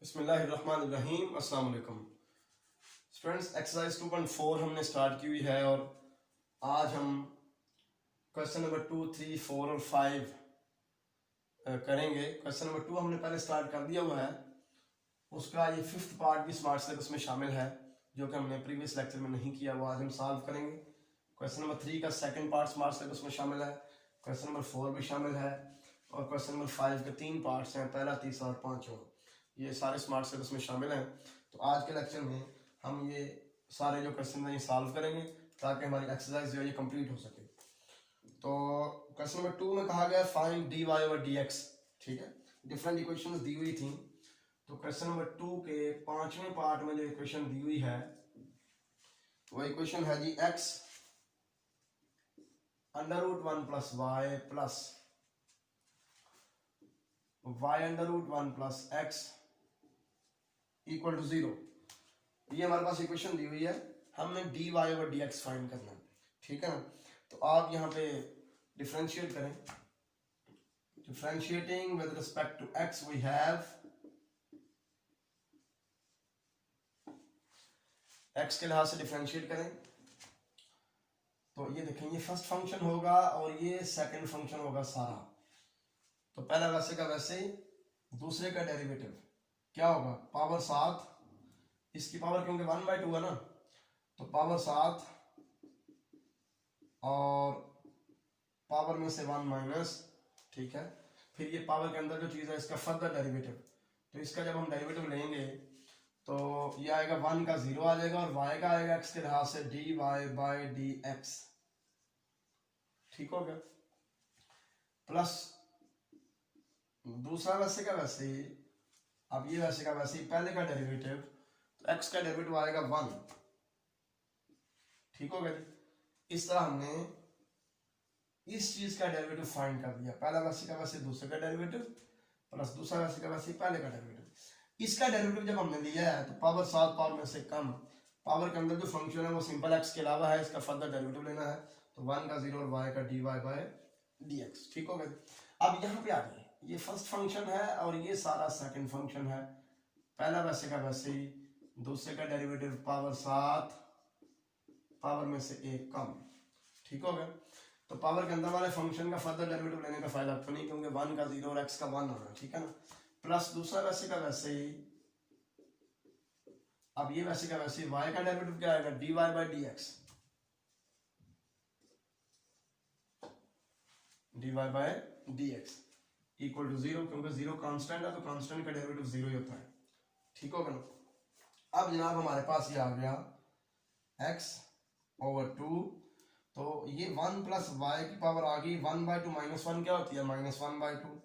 बिस्मिल्लाहिर्रहमानिर्रहीम। अस्सलाम वालेकुम स्टूडेंट्स। एक्सरसाइज 2.4 हमने स्टार्ट की हुई है और आज हम क्वेश्चन नंबर 2, 3, 4 और 5 करेंगे। क्वेश्चन नंबर 2 हमने पहले स्टार्ट कर दिया हुआ है, उसका ये 5th पार्ट भी स्मार्ट सिलेबस में शामिल है जो कि हमने प्रीवियस लेक्चर में नहीं किया, वो आज हम सॉल्व करेंगे। क्वेश्चन नंबर 3 का सेकंड पार्ट स्मार्ट सिलेबस में शामिल है, क्वेश्चन नंबर 4 भी शामिल है और क्वेश्चन नंबर 5 के 3 पार्ट्स हैं, पहला, तीसरा और पांचवा, ये सारे स्मार्ट सिलेबस में शामिल हैं। तो आज के लेक्चर में हम ये सारे जो क्वेश्चन हैं ये सॉल्व करेंगे ताकि हमारी एक्सरसाइज जो है ये कंप्लीट हो सके। तो क्वेश्चन नंबर 2 में कहा गया फाइंड dy ओवर dx, ठीक है, डिफरेंट इक्वेशंस दी हुई थी। तो क्वेश्चन नंबर 2 के 5वें पार्ट में जो इक्वेशन दी हुई है वो इक्वेशन है जी x under root 1 plus y plus y under root 1 plus x equal to 0। ये हमारे पास इक्वेशन दी हुई है, हमने dy ओवर dx फाइंड करना है, ठीक है ना। तो आप यहाँ पे डिफरेंशिएट करें। Differentiating with respect to x we have x के लिहाज से डिफरेंशिएट करें तो ये देखें, ये फर्स्ट फंक्शन होगा और ये सेकंड फंक्शन होगा सारा। तो पहला वैसे का वैसे ही, दूसरे का डेरिवेटिव क्या होगा, पावर 7, इसकी पावर क्योंकि 1/2 है ना, तो पावर 7 और पावर में से 1 माइनस, ठीक है। फिर ये पावर के अंदर जो चीज़ है इसका फर्दर डेरिवेटिव, तो इसका जब हम डेरिवेटिव लेंगे तो ये आएगा 1 का 0 आ जाएगा और y का आएगा x के लिहाज से dy बाई dx, ठीक हो गया। प्लस दूसरा वैसे का वैसे ही, अब ये वैसे का वैसे ही पहले का डेरिवेटिव, तो x का डेरिवेटिव आएगा 1, ठीक हो गया जी। इस तरह हमने इस चीज का डेरिवेटिव फाइंड कर दिया, पहला वैसे का वैसे दूसरे का डेरिवेटिव प्लस दूसरा वैसे का वैसे पहले का डेरिवेटिव। इसका डेरिवेटिव जब हमने लिया है तो पावर 7 पावर में से कम, पावर के अंदर जो फंक्शन है वो सिंपल x के अलावा है, इसका फर्दर डेरिवेटिव लेना है, तो 1 का 0 और y का dy बाय dx, ठीक हो गया। अब यहाँ पे आ गए, ये फर्स्ट फंक्शन है और ये सारा सेकंड फंक्शन है, पहला वैसे का वैसे ही, दूसरे का डेरिवेटिव पावर 7 पावर में से 1 कम, ठीक हो गया। तो पावर के अंदर वाले फंक्शन का फर्दर डेरिवेटिव लेने का फायदा तो नहीं, क्योंकि 1 का 0 और x का 1 होना, ठीक है ना। प्लस दूसरा वैसे का वैसे ही, अब ये वैसे का वैसे ही, y का डेरिवेटिव क्या आएगा, dy by dx, dy by dx equal to 0, क्योंकि 0 कांस्टेंट है तो कांस्टेंट का डेरिवेटिव 0 ही होता है, ठीक होगा ना। अब जनाब हमारे पास ये आ गया x ओवर 2, तो ये 1 प्लस वाई की पावर आ गई 1/2 माइनस 1 क्या होती है, -1/2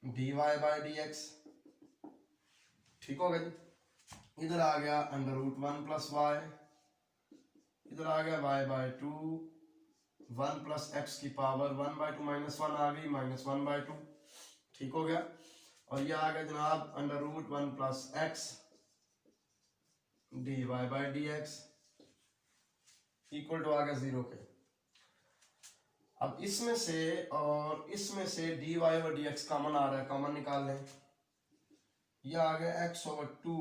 dy बाई dx, ठीक हो गया जी। इधर आ गया अंडर रूट 1 प्लस वाई, इधर आ गया y बाई 2, 1 प्लस एक्स की पावर 1/2 माइनस 1 आ गई -1/2, ठीक हो गया। और ये आ गया जनाब under root 1 plus x dy by dx equal to आ गया 0 के। अब इसमें से और इसमें से dy ओवर dx कॉमन आ रहा है, कॉमन निकाल लें। यह आ गया x over 2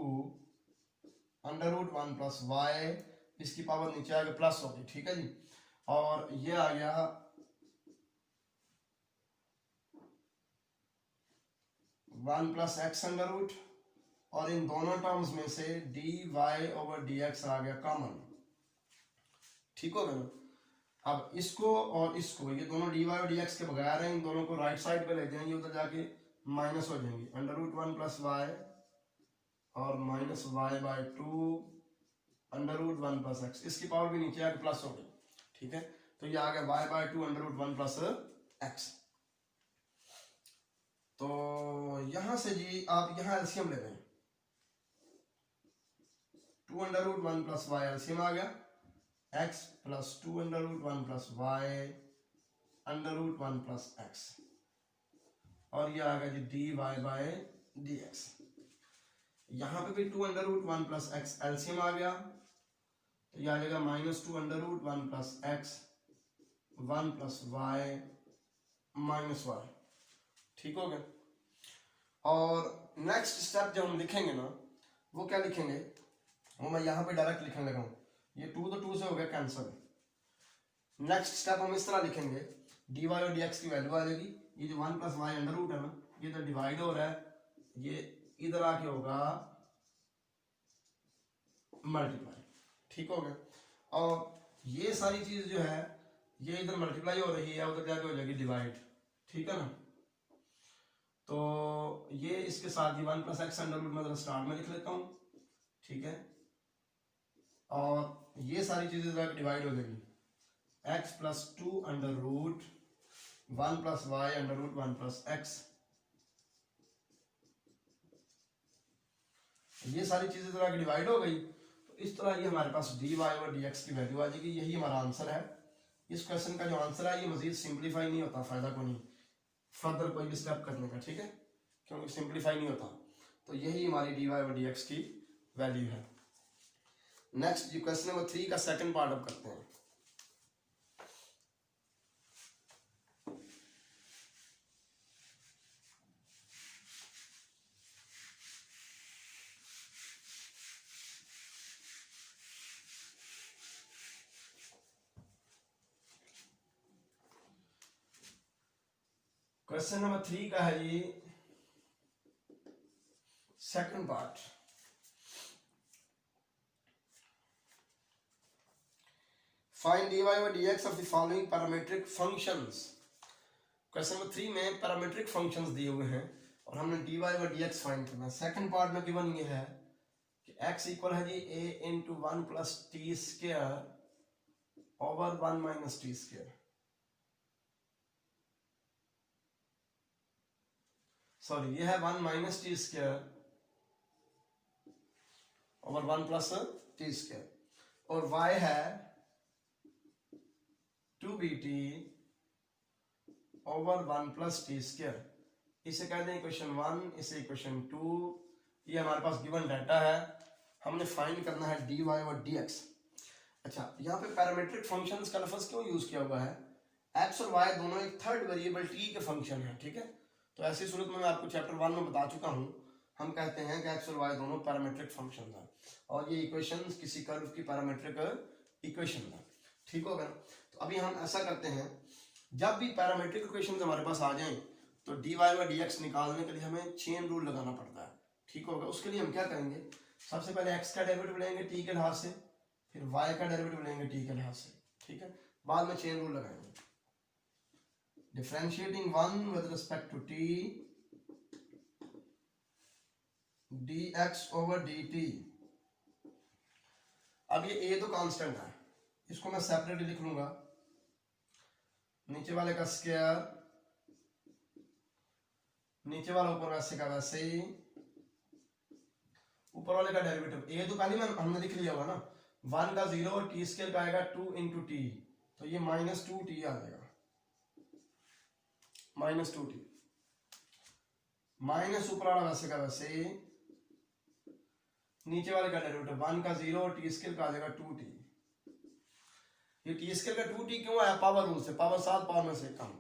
under root 1 plus y, इसकी पावर नीचे आ गया प्लस होगी, ठीक है जी। और ये आ गया 1 प्लस एक्स अंडर रूट, और इन दोनों टर्म्स में से dy ओवर dx आ गया कॉमन, ठीक हो गया ना। अब इसको और इसको, ये दोनों dy और dx के बगैर हैं, इन दोनों को राइट साइड पे ले जाएंगे, उधर जाके माइनस हो जाएंगे, अंडर रूट 1 प्लस वाई और minus y by 2 under root 1 plus x, इसकी पावर भी नीचे आके प्लस हो गई, ठीक है। तो ये आ गया y by 2 under root 1 plus x. तो यहां से जी आप यहां एलसीएम ले लें, 2 under root 1 plus y LCM आ गया, x plus 2 under root 1 plus y under root 1 plus x, और ये आ गया जी dy बाई dx। यहां पे भी 2 under root 1 plus x LCM आ गया, तो ये आ जाएगा -2 under root 1 plus x 1 plus y minus y, ठीक हो गया। और नेक्स्ट स्टेप जो हम लिखेंगे ना वो क्या लिखेंगे, वो मैं यहाँ पे डायरेक्ट लिखने लगा हूँ, ये 2 तो 2 से हो गया कैंसिल। नेक्स्ट स्टेप हम इस तरह लिखेंगे, dy और dx की वैल्यू आ जाएगी, ये जो 1 + y अंडर रूट है ना, ये तो डिवाइड हो रहा है, ये इधर आके होगा मल्टीप्लाई, ठीक हो गया। और ये सारी चीज जो है ये इधर मल्टीप्लाई हो रही है, उधर जाके हो जाएगी डिवाइड, ठीक है ना। तो ये इसके साथ ही 1 + x अंडर रूट में स्टार्ट में लिख लेता हूँ, ठीक है। और ये सारी चीजें जाके डिवाइड हो जाएगी, x + 2 under root 1 + y under root 1 + x, ये सारी चीजें जाके डिवाइड हो गई। तो इस तरह ये हमारे पास dy और dx की वैल्यू आ जाएगी, यही हमारा आंसर है। इस क्वेश्चन का जो आंसर है ये मजीद सिंप्लीफाई नहीं होता, फायदा को नहीं फर्दर कोई भी स्टेप करने का, ठीक है, क्योंकि सिंप्लीफाई नहीं होता। तो यही हमारी dy और dx की वैल्यू है। नेक्स्ट जो क्वेश्चन नंबर 3 का सेकंड पार्ट अब करते हैं। क्वेश्चन नंबर 3 का है जी सेकंड पार्ट। फाइंड dy और dx of the following parametric functions. Question number 3 में पैरामीट्रिक फंक्शंस दिए हुए हैं और हमने dy और dx फाइंड करना है। सेकंड पार्ट में गिवन ये है कि x इक्वल है जी a × 1 + t² over 1 - t²। Sorry, ये है 1 - t² ओवर 1 + t² और y है 2bt ओवर 1 + t²। इसे कहते हैं इक्वेशन 1, इसे इक्वेशन 2। ये हमारे पास गिवन डाटा है, हमने फाइंड करना है dy और dx। अच्छा, यहाँ पे पैरामीट्रिक फंक्शंस का लफ्ज क्यों यूज किया हुआ है? x और y दोनों एक थर्ड वेरिएबल t के फंक्शन है, ठीक है। तो ऐसी सूरत में मैं आपको चैप्टर 1 में बता चुका हूँ, हम कहते हैं कि x और y दोनों पैरामीट्रिक फंक्शन हैं और ये इक्वेशंस किसी कर्व की पैरामीट्रिक इक्वेशन है, ठीक होगा। तो अभी हम ऐसा करते हैं, जब भी पैरामीट्रिक इक्वेशंस हमारे पास आ जाएं तो dy और dx निकालने के लिए हमें चेन रूल लगाना पड़ता है, ठीक होगा। उसके लिए हम क्या करेंगे, सबसे पहले x का डेरिवेटिव लेंगे t के लिहाज से, फिर y का डेरिवेटिव लेंगे t के लिहाज से, ठीक है। बाद में चेन रूल लगाएंगे, differentiating 1 with respect to t dx over dt। अब ये a तो कांस्टेंट है, इसको मैं सेपरेटली लिख लूंगा, नीचे वाले का स्क्वायर, नीचे वाला ऊपर वैसे का वैसे ही, ऊपर वाले का डेरिवेटिव a तो पहले में हमने लिख लिया होगा ना, 1 का 0 और t² का आएगा 2 × t, तो ये -2t आ जाएगा, -2t माइनस ऊपर वाला वैसे का वैसे ही, नीचे वाले का डेरिवेटिव 1 का 0 और t² का आ जाएगा 2t। ये t² का 2t क्यों आया? पावर रूल से, पावर 7 पावर में से कम।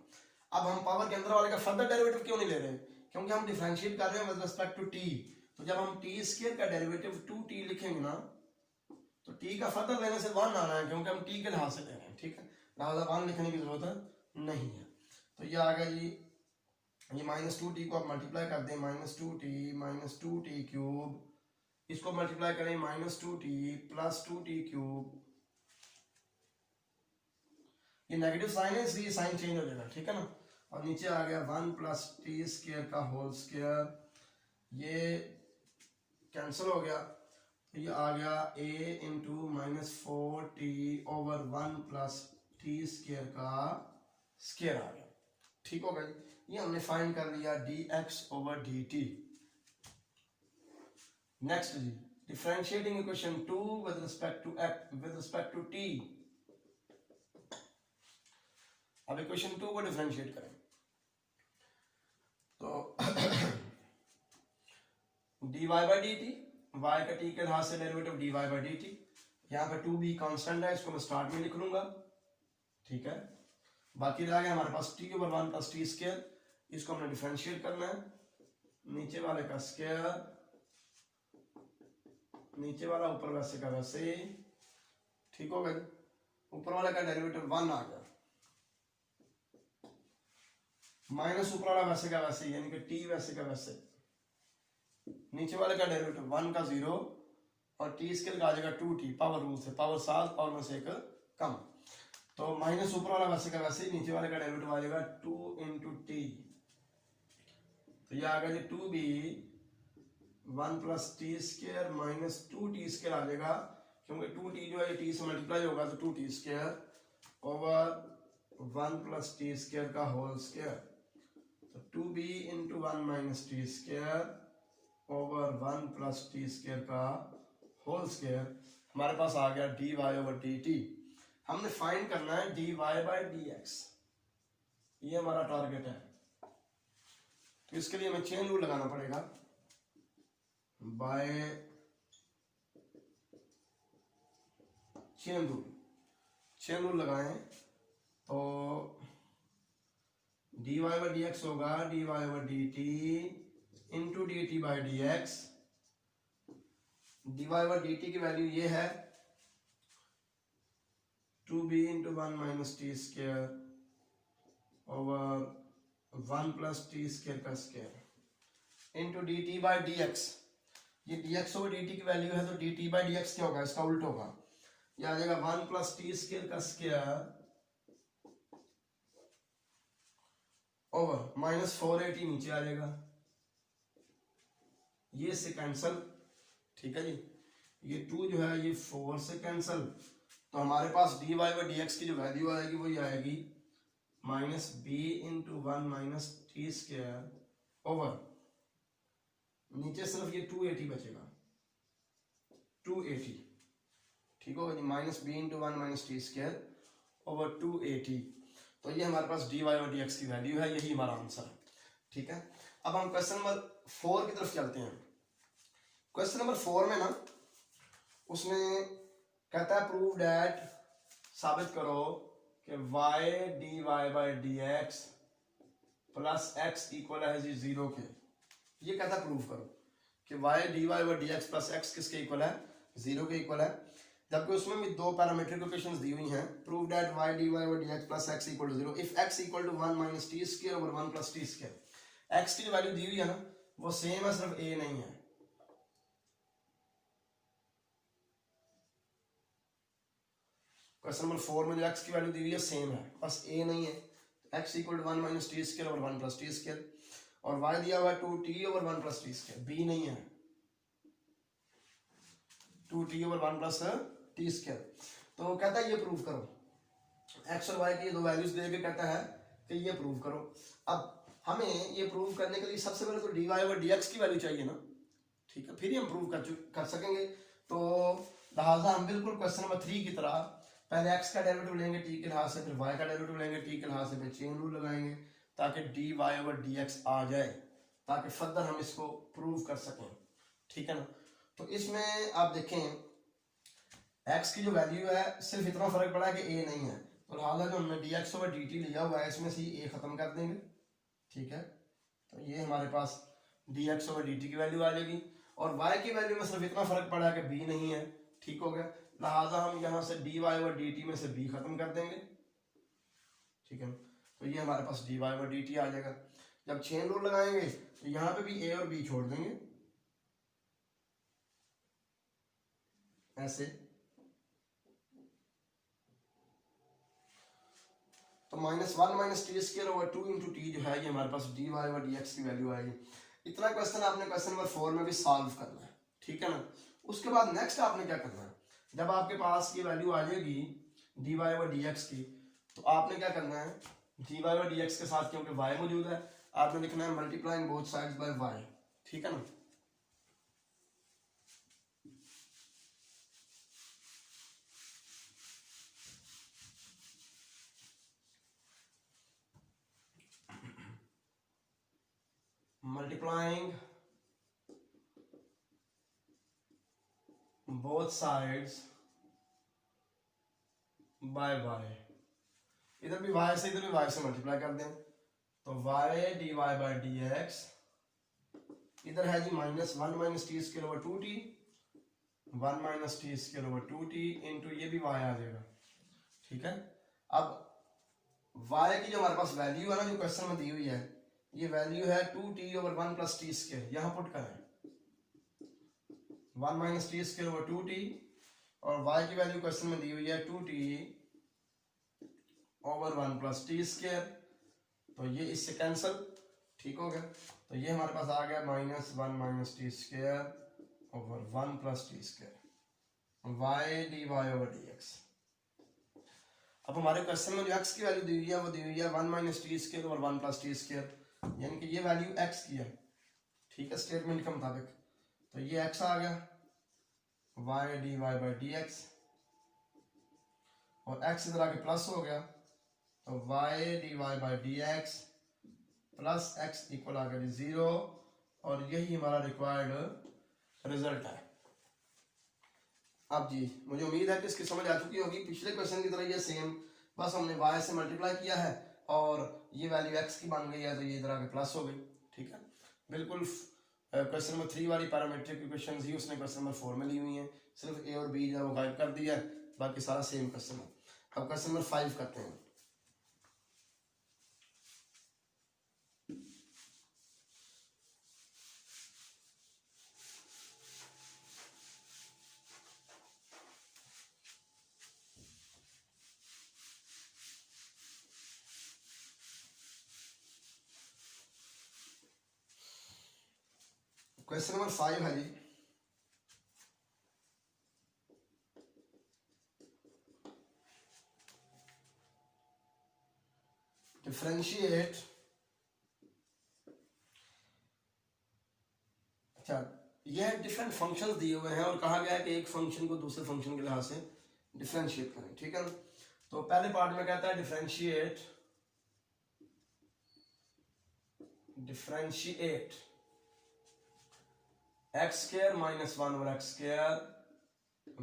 अब हम पावर के अंदर वाले का फर्दर डेरिवेटिव क्यों नहीं ले रहे? क्योंकि हम डिफरेंशिएट कर रहे हैं विद रिस्पेक्ट टू t। तो जब हम t² का डेरिवेटिव 2t लिखेंगे ना, तो t का फर्दर लेने से 1 आना है, क्योंकि हम t के लिहाज से ले रहे हैं, ठीक है, लिहाजा 1 लिखने की जरूरत नहीं है। तो ये आ गया जी, ये -2t को आप मल्टीप्लाई कर दें, -2t क्यूब, इसको मल्टीप्लाई करें -2t + 2t क्यूब, ये नेगेटिव साइन है इसलिए साइन चेंज हो जाएगा, ठीक है ना। और नीचे आ गया 1 + t² का होल स्क्वायर, ये कैंसिल हो गया, तो ये आ गया a × -4t ओवर 1 + t² का स्क्वायर आ गया, ठीक हो गया। ये हमने फाइंड कर लिया dx ओवर dt। नेक्स्ट जी, differentiating equation 2 with respect to t। अब इक्वेशन 2 को डिफरेंशिएट करें तो dy by dt, y का t के लिहाज से डेरिवेटिव dy by dt, यहाँ पे 2b कांस्टेंट है, इसको मैं स्टार्ट में लिख लूंगा, ठीक है। बाकी रह गया हमारे पास t ओवर 1 + t², इसको हमने डिफरेंशिएट करना है, नीचे वाले का स्क्वायर, नीचे वाला ऊपर वैसे का वैसे ही, ठीक हो गया। ऊपर वाले का डेरिवेटिव 1 आ गया, माइनस ऊपर वाला वैसे का वैसे, यानी कि टी वैसे का वैसे, नीचे वाले का डेरिवेटिव 1 का 0 और टी स्केल का आ जाएगा 2t, पावर रूल से, पावर 7 पावर में से एक कम। तो माइनस ऊपर वाला वैसे का वैसे, नीचे वाले का डेरिवेटिव आ जाएगा 2 इंटू टी। तो ये आ गया जी 2b 1 plus t square minus 2t square आ जाएगा, क्योंकि 2t जो है टी से मल्टीप्लाई होगा तो 2t square over 1 plus t square का होल स्केयर। तो 2b into 1 minus t square over 1 plus t square का होल स्केयर हमारे पास आ गया dy ओवर dt। हमने फाइंड करना है dy बाई dx, ये हमारा टारगेट है। तो इसके लिए हमें चेन रूल लगाना पड़ेगा, बाय चेन रूल लगाएं तो dy बाई dx होगा dy over dt into dt by dx। dy over dt की वैल्यू ये है 2b into 1 minus t square over 1 plus t square का square into dt by dx। ये dx over dt की value है, तो dt by dx क्या होगा, इसका उल्टा होगा, ये आ जाएगा 1 प्लस टी स्केयर का स्केयर ओवर माइनस 4at नीचे आ जाएगा, ये से कैंसल, ठीक है जी। ये 2 जो है ये 4 से कैंसल, तो हमारे पास dy बाई dx की जो वैल्यू आएगी वो ये आएगी minus b into 1 minus t square over, नीचे सिर्फ ये 280 बचेगा, 280, ठीक होगा जी, minus b into 1 minus t square over 280। तो ये हमारे पास dy और dx की वैल्यू है, यही हमारा आंसर है, ठीक है। अब हम क्वेश्चन नंबर 4 की तरफ चलते हैं। क्वेश्चन नंबर 4 में ना उसमें कहता है प्रूव दैट, साबित करो कि y dy by dx plus x equal है जी 0 के। ये कहता है प्रूव करो कि y dy by dx plus x किसके इक्वल है, 0 के इक्वल है, जबकि उसमें भी दो पैरामीट्रिक इक्वेशंस दी हुई हैं। Prove that y dy by dx plus x equal to 0 if x equal to 1 minus t square over 1 plus t square. x की जो वैल्यू दी हुई है ना वो सेम है, सिर्फ a नहीं है। क्वेश्चन नंबर 4 में जो x की वैल्यू दी हुई है सेम है, बस a नहीं है। x equal to 1 minus t square over 1 plus t square, और y दिया हुआ है 2t over 1 plus t square, b नहीं है, 2t over 1 plus t square. तो कहता है ये प्रूव करो, x और y की दो वैल्यूज देके कहता है कि ये प्रूव करो। अब हमें ये प्रूव करने के लिए सबसे पहले तो dy ओवर dx की वैल्यू चाहिए ना, ठीक है, फिर ही हम प्रूव कर सकेंगे। तो लिहाजा हम बिल्कुल क्वेश्चन नंबर 3 की तरह पहले x का डेरिवेटिव लेंगे t के लिहाज से, फिर y का डेरिवेटिव लेंगे t के लिहाज से, फिर चेन रूल लगाएंगे ताकि dy ओवर dx आ जाए, ताकि फर्दर हम इसको प्रूव कर सकें, ठीक है ना। तो इसमें आप देखें x की जो वैल्यू है सिर्फ इतना फर्क पड़ा है कि a नहीं है, तो लिहाजा जो हमने dx ओवर dt लिया हुआ है इसमें से a खत्म कर देंगे, ठीक है। तो ये हमारे पास dx ओवर dt की वैल्यू आ जाएगी, और y की वैल्यू में सिर्फ इतना फर्क पड़ा है कि b नहीं है, ठीक हो गया। लिहाजा हम यहाँ से dy ओवर dt में से b खत्म कर देंगे, ठीक है। तो ये हमारे पास dy ओवर dt आ जाएगा। जब चेन रूल लगाएंगे तो यहाँ पे भी a और b छोड़ देंगे, ऐसे। तो -1 minus t square over 2 into T जो है ये हमारे पास dy ओवर dx की वैल्यू आएगी। इतना क्वेश्चन आपने क्वेश्चन नंबर 4 में भी सॉल्व करना है, ठीक है ना। उसके बाद नेक्स्ट आपने क्या करना है, जब आपके पास ये वैल्यू आ जाएगी dy ओवर dx की, तो आपने क्या करना है, dy ओवर dx के साथ क्योंकि y मौजूद है आपने लिखना है multiplying both sides by y, ठीक है ना। Multiplying both sides by y, इधर भी y से इधर भी y से मल्टीप्लाई कर दें, तो y dy बाई dx इधर है जी minus one minus t square over 2t, 1 minus t square over 2t into ये भी y आ जाएगा, ठीक है। अब y की जो हमारे पास वैल्यू है ना, जो क्वेश्चन में दी हुई है, ये वैल्यू है 2t over 1 plus t square, यहाँ पुट करें 1 minus t square over 2t, और y की वैल्यू क्वेश्चन में दी हुई है 2t over 1 plus t square, तो ये इससे कैंसिल, ठीक हो गया। तो ये हमारे पास आ गया minus 1 minus t square over 1 plus t square y d y over d x. अब हमारे क्वेश्चन में जो x की वैल्यू दी हुई है वो दी हुई है 1 minus t square over 1 plus t square, यानी कि ये वैल्यू x की है, ठीक है, स्टेटमेंट के मुताबिक। तो ये x आ गया y dy by d x, और x इधर आके प्लस हो गया, तो y dy by d x plus x equal आ गया जी 0, और यही हमारा रिक्वायर्ड रिजल्ट है। अब जी मुझे उम्मीद है कि इसकी समझ आ चुकी होगी। पिछले क्वेश्चन की तरह ये सेम, बस हमने y से मल्टीप्लाई किया है और ये वैल्यू x की बन गई है, तो ये इधर आके प्लस हो गई, ठीक है। बिल्कुल क्वेश्चन नंबर 3 वाली पैरामीट्रिक इक्वेशंस ही उसने क्वेश्चन नंबर 4 में ली हुई हैं, सिर्फ a और b जो है वो गायब कर दिया है, बाकी सारा सेम क्वेश्चन है। अब क्वेश्चन नंबर 5 करते हैं। क्वेश्चन नंबर 5 है जी, डिफरेंशिएट, अच्छा यह डिफरेंट फंक्शंस दिए हुए हैं और कहा गया है कि एक फंक्शन को दूसरे फंक्शन के लिहाज से डिफरेंशिएट करें, ठीक है ना। तो पहले पार्ट में कहता है differentiate x square minus 1 over x square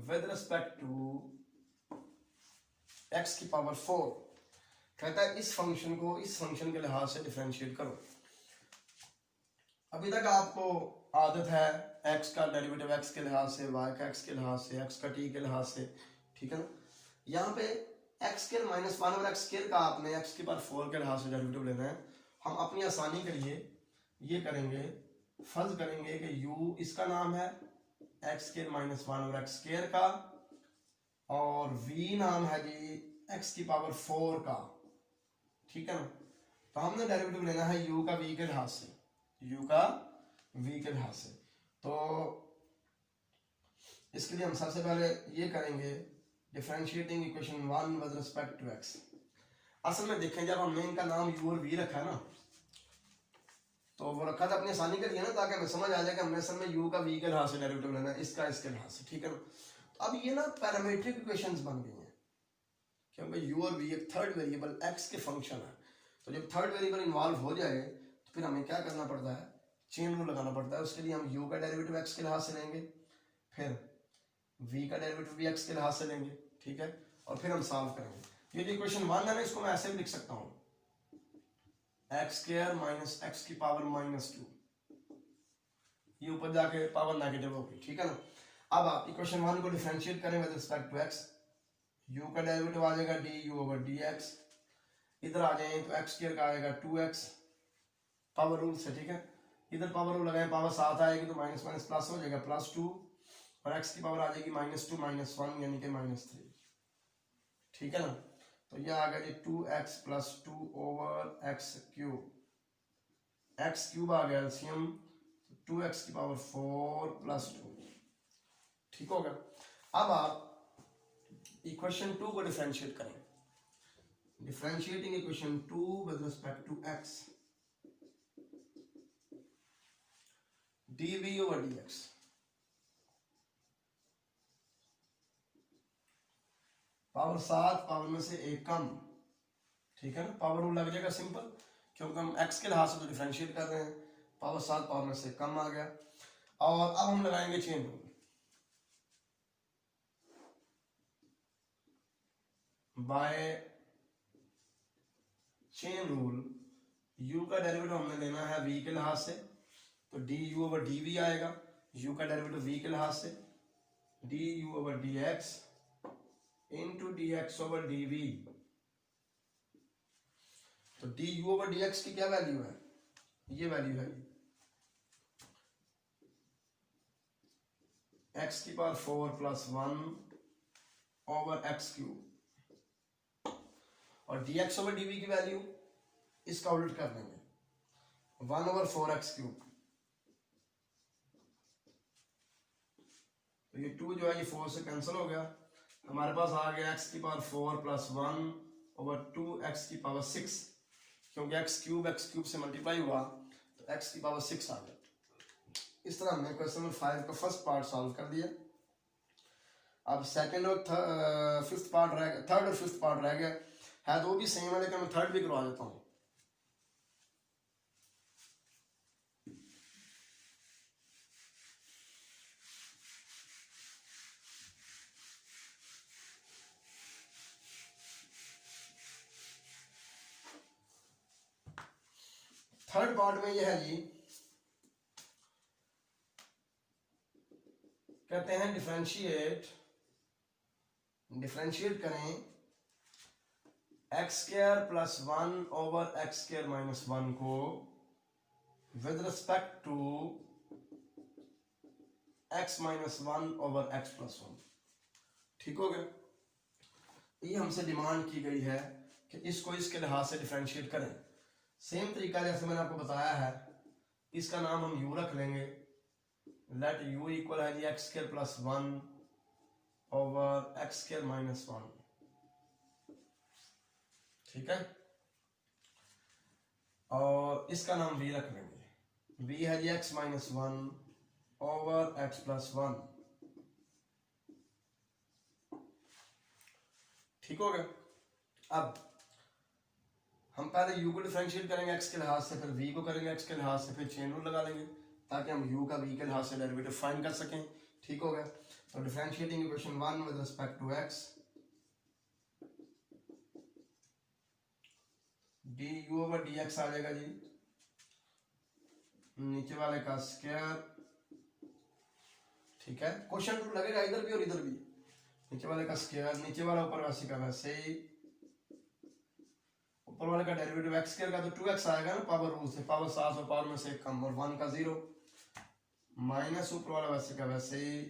with respect to x की पावर 4। कहता है इस फंक्शन को इस फंक्शन के लिहाज से डिफरेंशिएट करो। अभी तक आपको आदत है x का डेरिवेटिव x के लिहाज से, y का x के लिहाज से, x का t के लिहाज से, ठीक है ना। यहाँ पे x square minus 1 over x square का आपने x की पावर 4 के लिहाज से डेरिवेटिव लेना है। हम अपनी आसानी के लिए ये करेंगे, फर्ज करेंगे कि u इसका नाम है x square minus 1 over x square का, और v नाम है जी x की पावर 4 का, ठीक है ना। तो हमने डेरिवेटिव लेना है u का v के लिहाज से, u का v के लिहाज से। तो इसके लिए हम सबसे पहले ये करेंगे differentiating equation 1 with respect to x। असल में देखें जब हमने इनका नाम u और v रखा है ना, तो वो रखा था अपनी आसानी के लिए ना, ताकि हमें समझ आ जाए कि हमने असल में u का v के लिहाज से डेरिवेटिव लेना है, इसका इसके लिहाज से, ठीक है ना। तो अब ये ना पैरामीट्रिक इक्वेशंस बन गई हैं, क्योंकि u और v एक थर्ड वेरिएबल x के फंक्शन है। तो जब थर्ड वेरिएबल इन्वॉल्व हो जाए तो फिर हमें क्या करना पड़ता है, चेन रूल लगाना पड़ता है। उसके लिए हम u का डेरिवेटिव x के लिहाज से लेंगे, फिर v का डेरिवेटिव भी x के लिहाज से लेंगे, ठीक है, और फिर हम सॉल्व करेंगे। ये जो इक्वेशन 1 है ना, इसको मैं ऐसे भी लिख सकता हूँ एक्स स्क्वायर माइनस एक्स की पावर माइनस 2, ये ऊपर जाके पावर नेगेटिव होगी, ठीक है ना। अब आप इक्वेशन 1 को डिफरेंशिएट करें with respect to x, u का डेरिवेटिव आ जाएगा du ओवर dx, इधर आ जाए तो x स्क्वायर का आएगा 2x पावर रूल से, ठीक है। इधर पावर रूल लगाए, पावर 7 आएगी तो माइनस माइनस प्लस हो जाएगा +2, और x की पावर आ जाएगी -2 -1 यानी कि -3, ठीक है ना। तो यह आ गया जी 2x plus 2 over x cube, x cube आ गया एलसीएम 2x की पावर 4 प्लस 2, ठीक हो गया। अब आप इक्वेशन 2 को डिफरेंशिएट करें, differentiating equation 2 with respect to x, dv over dx, power 7 power में से 1 कम, ठीक है ना। पावर रूल लग जाएगा सिंपल, क्योंकि हम x के लिहाज से तो डिफरेंशिएट कर रहे हैं। पावर 7 पावर में से कम आ गया, और अब हम लगाएंगे chain rule. By chain rule u का डेरिवेटिव हमने लेना है v के लिहाज से, तो d u over d v आएगा, यू का डेरिवेटिव वी के लिहाज से, d u over d x into d x over d v. तो d u over d x की क्या वैल्यू है, ये वैल्यू है एक्स की power 4 plus 1 over x cube, और d x over d we की वैल्यू इसका उल्ट कर देंगे, 1 ओवर 4 एक्स क्यूब। तो ये 2 जो है ये 4 से कैंसिल हो गया, हमारे पास आ गया एक्स की पावर 4 प्लस 1 ओवर 2 एक्स की पावर 6, क्योंकि एक्स क्यूब से मल्टीप्लाई हुआ तो एक्स की पावर 6 आ गया। इस तरह हमने क्वेश्चन नंबर 5 का फर्स्ट पार्ट सॉल्व कर दिया। अब सेकंड और फिफ्थ पार्ट रह गया, थर्ड और फिफ्थ पार्ट रह गया है, तो वो भी सेम है लेकिन मैं थर्ड भी करवा देता हूँ। थर्ड पार्ट में यह है जी, कहते हैं डिफरेंशिएट करें x square plus 1 over x square minus 1 को with respect to x minus 1 over x plus 1। ठीक हो गया, ये हमसे डिमांड की गई है कि इसको इसके लिहाज से डिफरेंशिएट करें। सेम तरीका जैसे मैंने आपको बताया है, इसका नाम हम यू रख लेंगे, लेट यू इक्वल है जी x square plus 1 over x square minus 1। ठीक है, और इसका नाम वी रख लेंगे, वी है जी x minus 1 over x plus 1। ठीक हो गया। अब हम पहले u को डिफरेंशिएट करेंगे x के लिहाज से, फिर v को करेंगे x के लिहाज से, फिर चेन रूल लगा लेंगे ताकि हम u का v के लिहाज से डेरिवेटिव फाइंड कर सकें। ठीक हो गया, तो differentiating equation 1 with respect to x, du over dx आ जाएगा जी नीचे वाले का स्क्वायर। ठीक है, क्वेश्चन रूल लगेगा इधर भी और इधर भी, नीचे वाले का स्क्वायर, नीचे वाला ऊपर वैसे का वैसे ही, ऊपर वाले का डेरिवेटिव x स्क्वायर का तो 2x आएगा ना पावर रूल से, पावर 7 और पावर में से एक कम, और 1 का 0 माइनस ऊपर वाला वैसे का वैसे ही,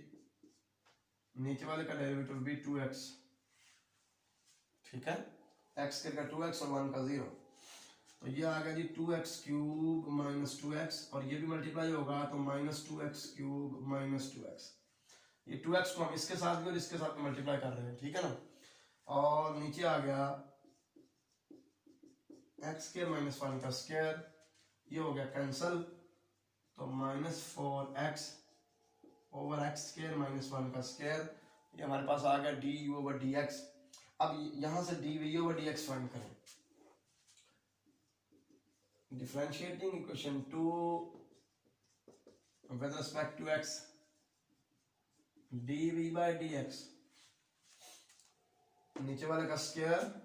नीचे वाले का डेरिवेटिव भी 2x। ठीक है, x स्क्वायर का 2x और 1 का 0, तो ये आ गया जी 2x क्यूब माइनस 2x, और ये भी मल्टीप्लाई होगा तो minus 2x cube minus 2x। ये 2x को हम इसके साथ भी और इसके साथ मल्टीप्लाई कर रहे हैं। ठीक है ना, और नीचे आ गया एक्स स्क्वायर माइनस 1 का स्क्वायर, ये हो गया कैंसल, तो minus 4x over x square minus 1 का स्क्वायर, ये हमारे पास आ गया d u over d x. अब यहां से d v over d x find करें, differentiating equation 2 with respect to x, d v by d x, नीचे वाले का स्क्वायर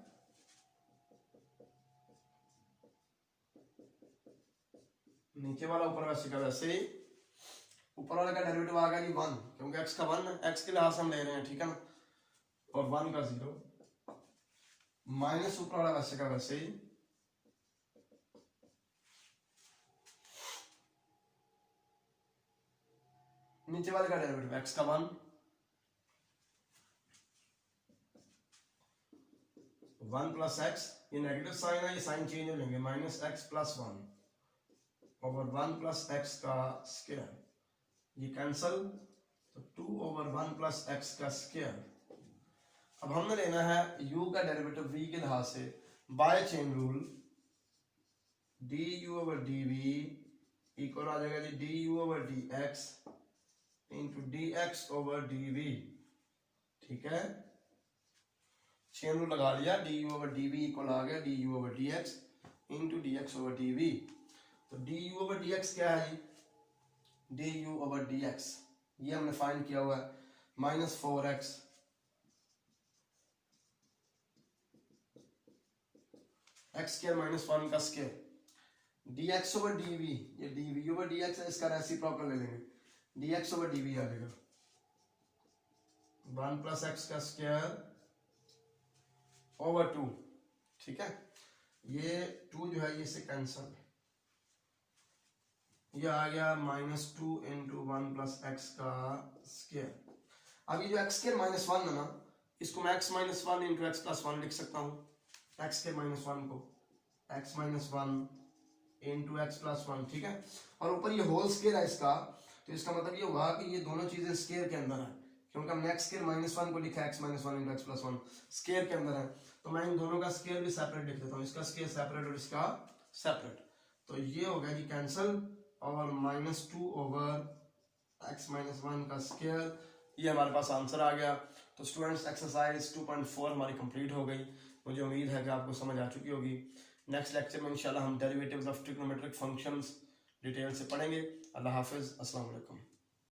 नीचे वाला ऊपर वैसे का वैसे ही, ऊपर वाले का डेरिवेटिव आ गया जी 1, क्योंकि x का 1 है, x के लिहाज से हम ले रहे हैं। ठीक है ना, और 1 का 0 माइनस ऊपर वाला वैसे का वैसे ही, नीचे वाले का डेरिवेटिव x का 1, 1 प्लस एक्स, ये नेगेटिव साइन है, ये साइन चेंज हो लेंगे, minus x plus 1 over 1 plus x का स्क्वायर, ये कैंसल, तो 2 ओवर 1 प्लस एक्स का स्क्वायर। अब हमने लेना है u का डेरिवेटिव v के लिहाज से by chain rule, d u over d v equal आ जाएगा जी d u over d x into d x over d v. ठीक है, चेन रूल लगा लिया, d u over d v equal आ गया d u over d x into d x over d v. तो d u over d x क्या है जी, d u over d x ये हमने फाइंड किया हुआ है, minus 4x x square minus 1 का स्क्वायर, dx ओवर dv, ये dv ओवर dx है, इसका रेसिप्रोकल ले लेंगे, dx ओवर dv आ जाएगा 1 प्लस एक्स का स्क्वायर ओवर 2, ठीक है। ये 2 जो है ये से कैंसल, ये आ गया -2 इंटू 1 प्लस एक्स का स्क्वायर। अब ये जो एक्स स्क्वायर -1 है ना, इसको मैं x -1 इंटू एक्स प्लस 1 लिख सकता हूँ, एक्स के -1 को x -1 इंटू एक्स प्लस 1, ठीक है। और ऊपर ये होल स्क्वायर है इसका, तो इसका मतलब ये हुआ कि ये दोनों चीजें स्क्वायर के अंदर है, क्योंकि हमने x स्क्वायर -1 को लिखा है x -1 into x plus 1 square के अंदर है, तो मैं इन दोनों का स्क्वायर भी सेपरेट लिख देता हूँ, इसका स्क्वायर सेपरेट और इसका सेपरेट, तो ये हो गया जी कैंसल, और -2 ओवर x -1 का स्क्वायर, ये हमारे पास आंसर आ गया। तो स्टूडेंट्स एक्सरसाइज 2.4 हमारी कंप्लीट हो गई, मुझे उम्मीद है कि आपको समझ आ चुकी होगी। नेक्स्ट लेक्चर में इंशाल्लाह हम derivatives of trigonometric functions detail से पढ़ेंगे। अल्लाह हाफिज़, अस्सलाम वालेकुम।